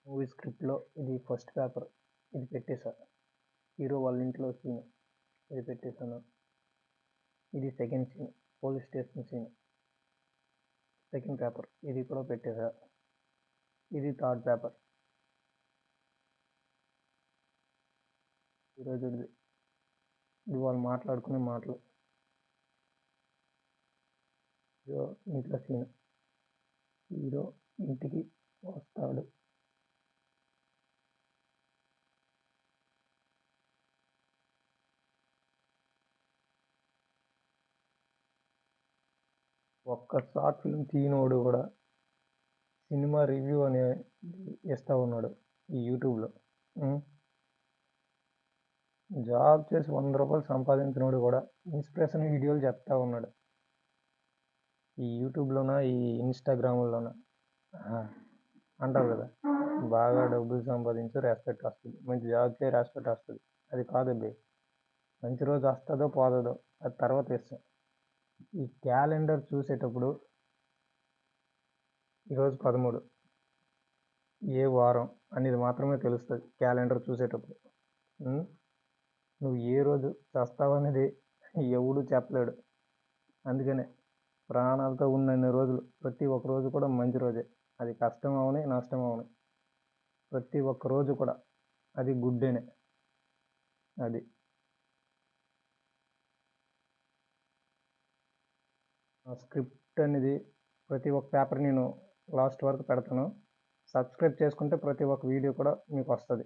Movie స్క్రిప్ట్లో ఇది first paper, ఇది పెట్టేశా. హీరో వాళ్ళ ఇంట్లో సీన్, ఇది పెట్టేశాను. ఇది second scene, police station scene, second paper, ఇది కూడా పెట్టేశా. ఇది థర్డ్ పేపర్, ఈరోజు ఇది వాళ్ళు మాట్లాడుకునే మాటలు. హీరో ఇంట్లో సీన్, హీరో ఇంటికి వస్తాడు. ఒక్క షార్ట్ ఫిల్మ్ తీయనోడు కూడా సినిమా రివ్యూ అనేది ఇస్తూ ఉన్నాడు ఈ యూట్యూబ్లో. జాబ్ చేసి 100 రూపాయలు సంపాదించినోడు కూడా ఇన్స్పిరేషన్ వీడియోలు చెప్తా ఉన్నాడు ఈ యూట్యూబ్లోన, ఈ ఇన్స్టాగ్రామ్లోన. అంటారు కదా, బాగా డబ్బులు సంపాదించు రెస్పెక్ట్ వస్తుంది, మంచి జాబ్ చేయి రెస్పెక్ట్ వస్తుంది. అది కాదండి, మంచి రోజు వస్తుందో పోతుందో అది తర్వాత విషయం. ఈ క్యాలెండర్ చూసేటప్పుడు ఈరోజు 13 ఏ వారం అనేది మాత్రమే తెలుస్తుంది క్యాలెండర్ చూసేటప్పుడు. నువ్వు ఏ రోజు చస్తావనేది ఎవడు చెప్పలేడు. అందుకనే ప్రాణాలతో ఉన్నన్ని రోజులు ప్రతి ఒక్క రోజు కూడా మంచి రోజే. అది కష్టం అవని నష్టం అవని ప్రతి ఒక్క రోజు కూడా అది గుడ్ డేనే. అది స్క్రిప్ట్ అనేది ప్రతి ఒక్క పేపర్ నేను లాస్ట్ వరకు పెడతాను. సబ్స్క్రైబ్ చేసుకుంటే ప్రతి ఒక్క వీడియో కూడా మీకు వస్తుంది.